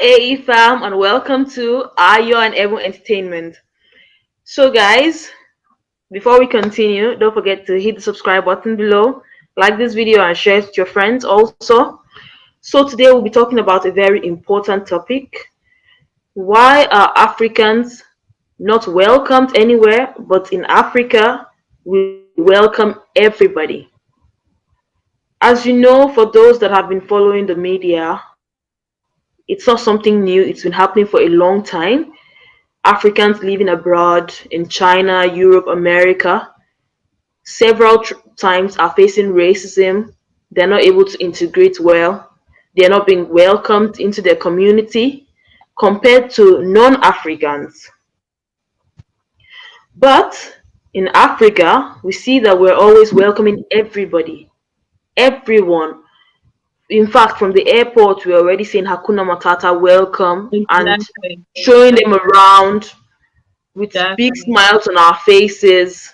AE fam, and welcome to Ayo and Ebun Entertainment. So, guys, before we continue, don't forget to hit the subscribe button below, like this video, and share it with your friends also. So, today we'll be talking about a very important topic: why are Africans not welcomed anywhere, but in Africa, we welcome everybody? As you know, for those that have been following the media, it's not something new, it's been happening for a long time. Africans living abroad in China, Europe, America, several times are facing racism. They're not able to integrate well. They're not being welcomed into their community compared to non Africans. But in Africa, we see that we're always welcoming everybody, everyone. In fact, from the airport, we're already saying Hakuna Matata, welcome, and Exactly. showing them around with big Exactly. smiles on our faces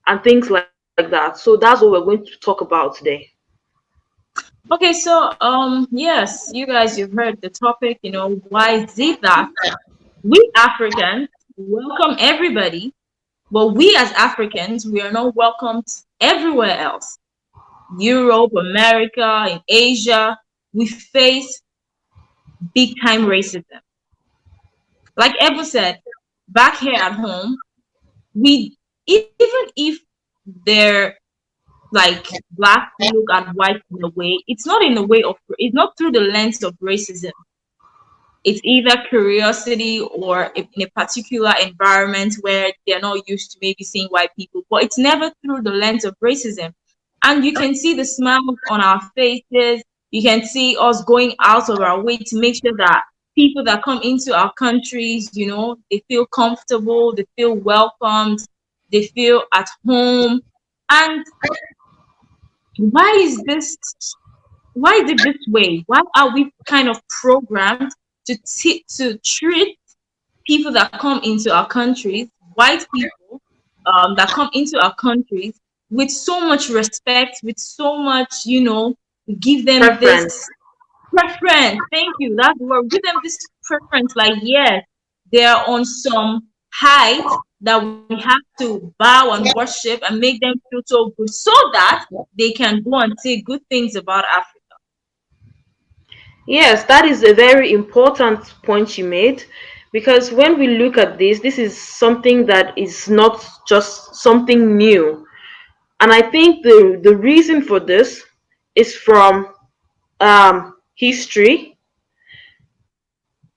and things like that. So that's what we're going to talk about today. Okay, so yes, you guys, you've heard the topic. Why is it that we Africans welcome everybody, but we as Africans we are not welcomed everywhere else? Europe, America, in Asia, we face big time racism. Like Ebu said, back here at home, we even if they're like black look at white in a way, it's not in a way of, it's not through the lens of racism. It's either curiosity or in a particular environment where they're not used to maybe seeing white people, but it's never through the lens of racism. And you can see the smiles on our faces. You can see us going out of our way to make sure that people that come into our countries, they feel comfortable, they feel welcomed, they feel at home. And why is this why is it this way? Why are we kind of programmed to treat people that come into our countries, white people that come into our countries, with so much respect, with so much, give them Preference. this preference. Thank you. That's the word. Give them this preference. Like, yes, they are on some height that we have to bow and worship and make them feel so good so that they can go and say good things about Africa. Yes, that is a very important point you made because when we look at this is something that is not just something new. And I think the reason for this is from history.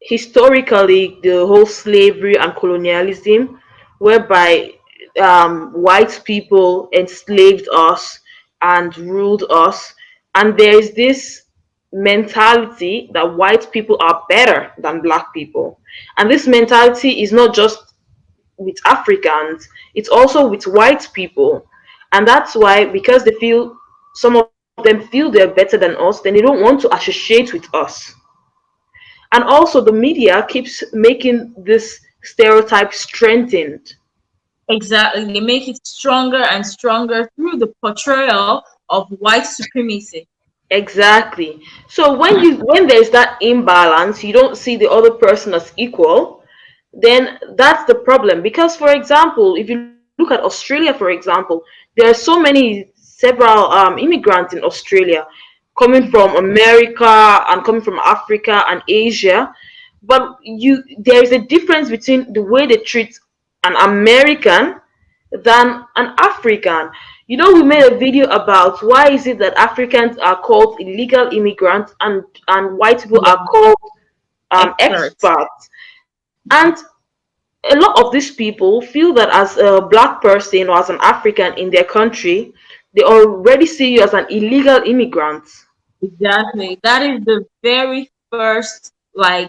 Historically, the whole slavery and colonialism, whereby white people enslaved us and ruled us, and there is this mentality that white people are better than black people, and this mentality is not just with Africans, it's also with white people, and that's why because they feel some of them feel they're better than us, then they don't want to associate with us. And also, the media keeps making this stereotype strengthened. Exactly. They make it stronger and stronger through the portrayal of white supremacy. Exactly. So when there's that imbalance, you don't see the other person as equal, then that's the problem. Because for example, if you look at Australia, for example, there are so many several immigrants in Australia coming from America and coming from Africa and Asia, but you there is a difference between the way they treat an American than an African. You know, we made a video about why is it that Africans are called illegal immigrants and white people Yeah. are called Experts. experts. And a lot of these people feel that as a black person or as an African in their country, they already see you as an illegal immigrant. Exactly. That is the very first like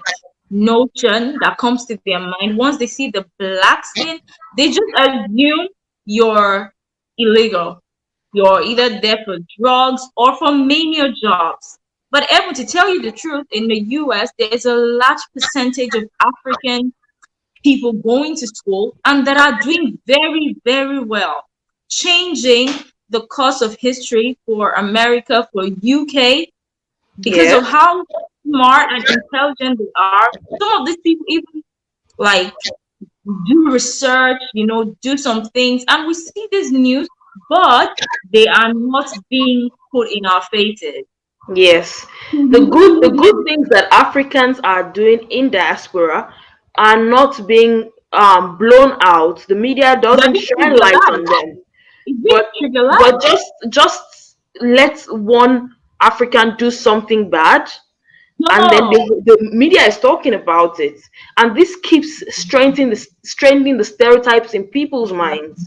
notion that comes to their mind. Once they see the black skin, they just assume you're illegal. You're either there for drugs or for menial jobs. But able to tell you the truth, in the US, there's a large percentage of African people going to school and that are doing very, very well, changing the course of history for America, for UK, because of Yes. how smart and intelligent they are, some of these people even like do research, do some things, and we see this news, but they are not being put in our faces. Yes. We don't The even good know things that Africans are doing in diaspora are not being blown out. The media they're doesn't being shine light on trivialized. them. It's being But trivialized. just let one African do something bad, and then No, the media is talking about it, and this keeps strengthening the stereotypes in people's minds.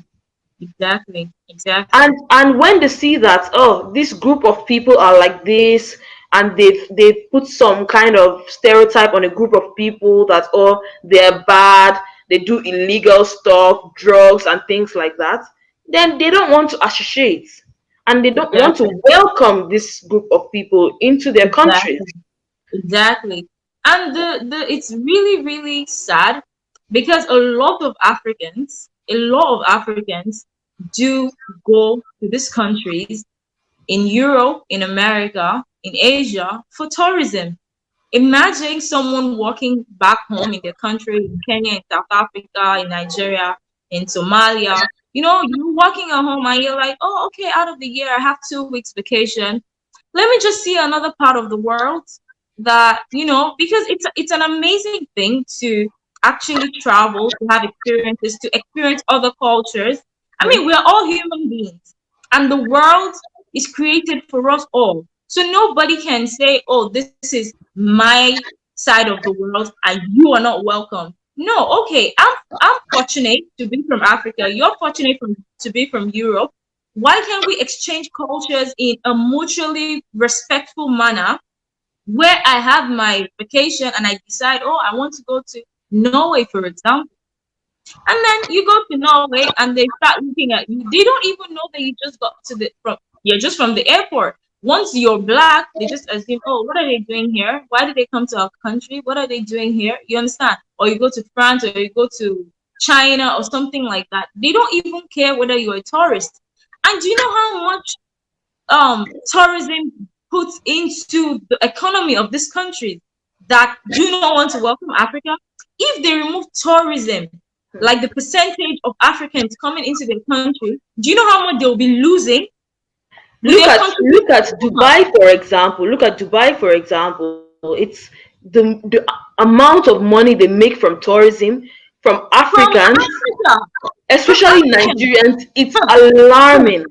exactly, exactly. And when they see that, oh, this group of people are like this, and they've put some kind of stereotype on a group of people that, oh, they're bad, they do illegal stuff, drugs and things like that, then they don't want to associate, and they don't want to Exactly. welcome this group of people into their countries. Exactly. Exactly. And the it's really, really sad because a lot of Africans do go to these countries in Europe, in America, in Asia for tourism. Imagine someone walking back home in their country, in Kenya, in South Africa, in Nigeria, in Somalia. You're walking at home and you're like, oh, okay, out of the year, I have 2 weeks vacation. Let me just see another part of the world because it's an amazing thing to actually travel, to have experiences, to experience other cultures. I mean, we're all human beings, and the world is created for us all. So nobody can say, oh, this is my side of the world and you are not welcome. No, okay, I'm fortunate to be from Africa. You're fortunate to be from Europe. Why can't we exchange cultures in a mutually respectful manner where I have my vacation and I decide, oh, I want to go to Norway, for example. And then you go to Norway and they start looking at you. They don't even know that you just got to the from you're just from the airport. Once you're black, they just assume, oh, what are they doing here? Why did they come to our country? What are they doing here? You understand? Or you go to France or you go to China or something like that. They don't even care whether you're a tourist. And do you know how much tourism puts into the economy of this country that do not want to welcome Africa? If they remove tourism, like the percentage of Africans coming into their country, do you know how much they'll be losing? With their Look contribution at so much Dubai, for example. Look at Dubai, for example. It's the amount of money they make from tourism from from Africans, Africa, from especially Africans. Nigerians. It's Huh, huh. alarming.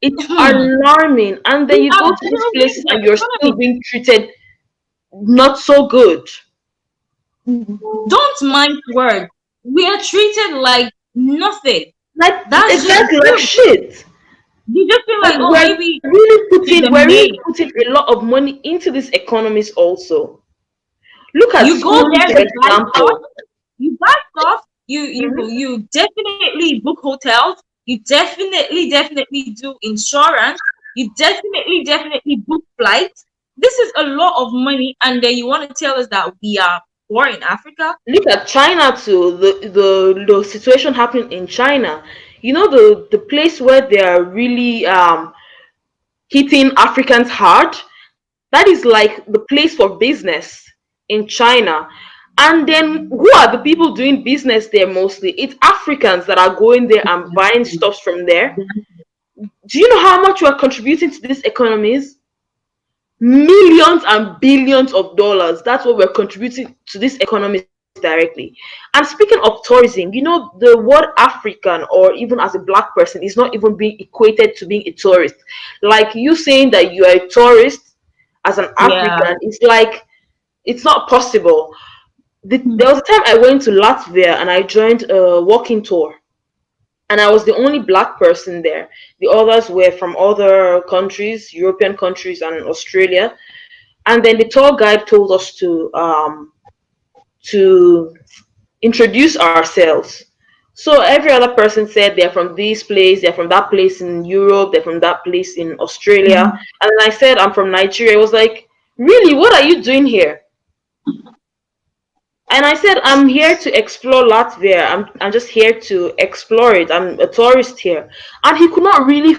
It's Hmm. alarming. And then We you are go to these building places the and you're still economy. being treated not so good. Don't mind words. We are treated like nothing. Like That's just exactly like good. shit. You just feel like, oh, maybe she's a We're really maid. putting a lot of money into these economies also. Look at You go schooling, there for to buy stuff. example. You buy stuff. You you Mhm. you definitely book hotels. You definitely do insurance. You definitely book flights. This is a lot of money, and then you want to tell us that we are poor in Africa? Look at China too. The situation happening in China. You know, the place where they are really hitting Africans hard. That is like the place for business in China. And then who are the people doing business there mostly? It's Africans that are going there and buying stuff from there. Do you know how much we are contributing to these economies? Millions and billions of dollars. That's what we're contributing to these economies directly. And speaking of tourism, you know, the word African or even as a black person is not even being equated to being a tourist. Like you saying that you are a tourist as an Yeah. African, it's like it's not possible. Hmm. There was a time I went to Latvia and I joined a walking tour, and I was the only black person there. The others were from other countries, European countries, and Australia. And then the tour guide told us to introduce ourselves. So every other person said they're from this place, they're from that place in Europe, they're from that place in Australia. Hmm. And then I said I'm from Nigeria. It was like, really, what are you doing here? And I said, I'm here to explore Latvia. I'm just here to explore it. I'm a tourist here. And he could not really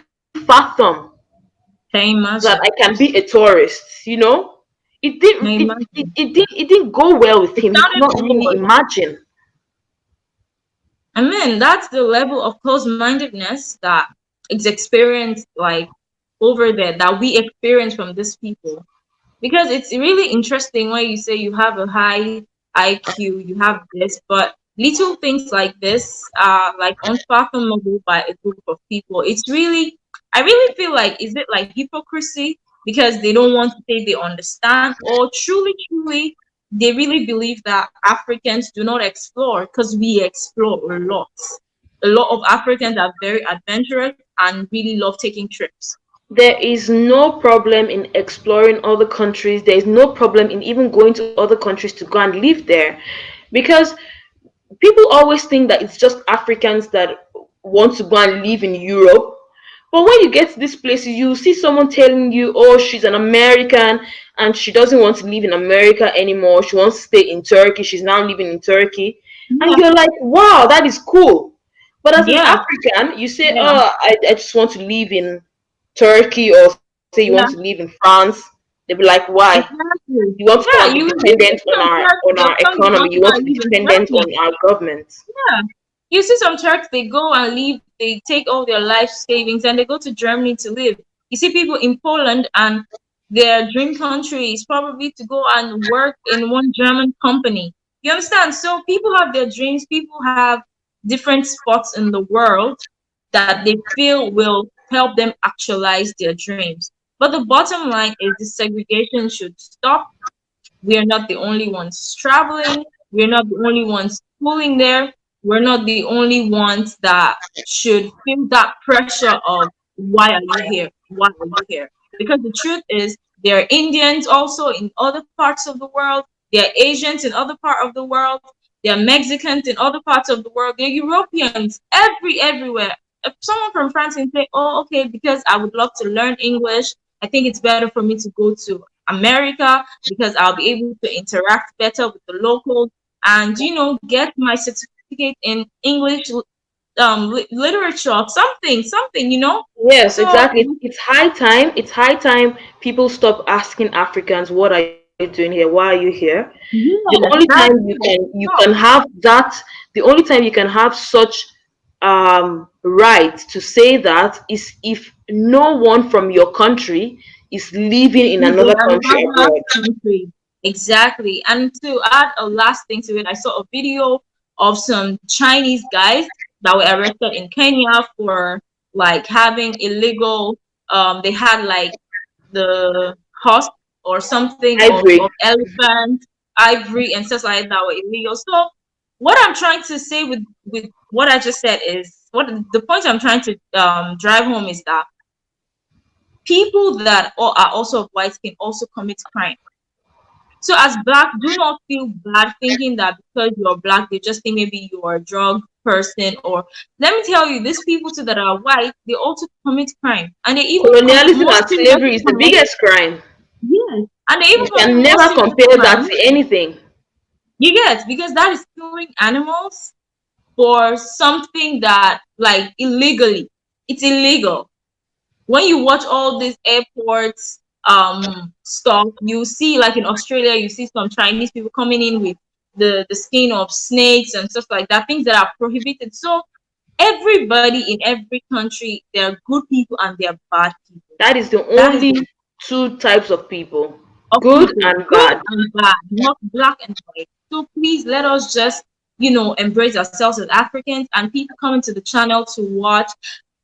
fathom Can you that I imagine? can be a tourist, you know? It didn't. Now imagine. It didn't go well with It him. He could sounded not really odd. imagine. I mean, that's the level of close-mindedness that is experienced like over there that we experience from these people. Because it's really interesting when you say you have a high IQ, you have this, but little things like this are like unfathomable by a group of people. I really feel like, is it like hypocrisy because they don't want to say they understand, or truly, they really believe that Africans do not explore because we explore a lot. A lot of Africans are very adventurous and really love taking trips. There is no problem in exploring other countries. There is no problem in even going to other countries to go and live there, because people always think that it's just Africans that want to go and live in Europe. But when you get to these places, you see someone telling you, oh, she's an American and she doesn't want to live in America anymore. She wants to stay in Turkey. She's now living in Turkey. And Yeah, you're like, wow, that is cool. But as an yeah, African, you say, yeah, oh, I just want to live in Turkey, or say you want to live yeah. in France. They'll be like, why? You Exactly. want to come and Yeah, be you dependent see some Turks, on our they'll tell you they economy. want You to go want to and be live in dependent Germany. on our government. Yeah. You see some Turks, they go and leave, they take all their life savings and they go to Germany to live. You see people in Poland and their dream country is probably to go and work in one German company. You understand? So people have their dreams, people have different spots in the world that they feel will help them actualize their dreams. But the bottom line is the segregation should stop. We are not the only ones traveling. We're not the only ones schooling there. We're not the only ones that should feel that pressure of why are you here? Why are you here? Because the truth is, there are Indians also in other parts of the world. There are Asians in other part of the world. There are Mexicans in other parts of the world. There are Europeans everywhere. If someone from France can say, "Oh, okay, because I would love to learn English, I think it's better for me to go to America because I'll be able to interact better with the locals and get my certificate in English literature, something. Yes, So exactly. It's high time. It's high time people stop asking Africans, "What are you doing here? Why are you here?" The only time yes, that's it. you can Stop. have that, the only time you can have such right to say that is if no one from your country is living in In another country another abroad. country. Exactly. And to add a last thing to it, I saw a video of some Chinese guys that were arrested in Kenya for like having illegal they had like the husk or something Ivory. of elephant, ivory and stuff like that were illegal. So what I'm trying to say with what I just said is what the point I'm trying to drive home is that people that are also of white skin also commit crime. So as black, do not feel bad thinking that because you're black, they just think maybe you're a drug person. Or let me tell you, these people too that are white, they also commit crime, and they even commit Colonialism more and serious slavery is the crime. biggest crime. Yes, and they You even commit can more never serious compare that crime. to anything. You get because that is killing animals for something that like illegally. It's illegal. When you watch all these airports stuff, you see like in Australia, you see some Chinese people coming in with the skin of snakes and stuff like that, things that are prohibited. So everybody in every country, there are good people and there are bad people. That is the That is only the two types of people, of good people, and good bad. and bad, not black and white. So please let us just, embrace ourselves as Africans and people coming to the channel to watch.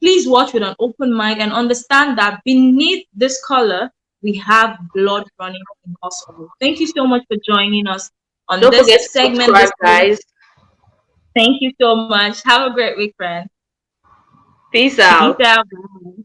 Please watch with an open mind and understand that beneath this color, we have blood running in us all. Thank you so much for joining us on Don't this forget to segment subscribe, this week. guys. Thank you so much. Have a great week, friends. Peace Peace out. out. Bye.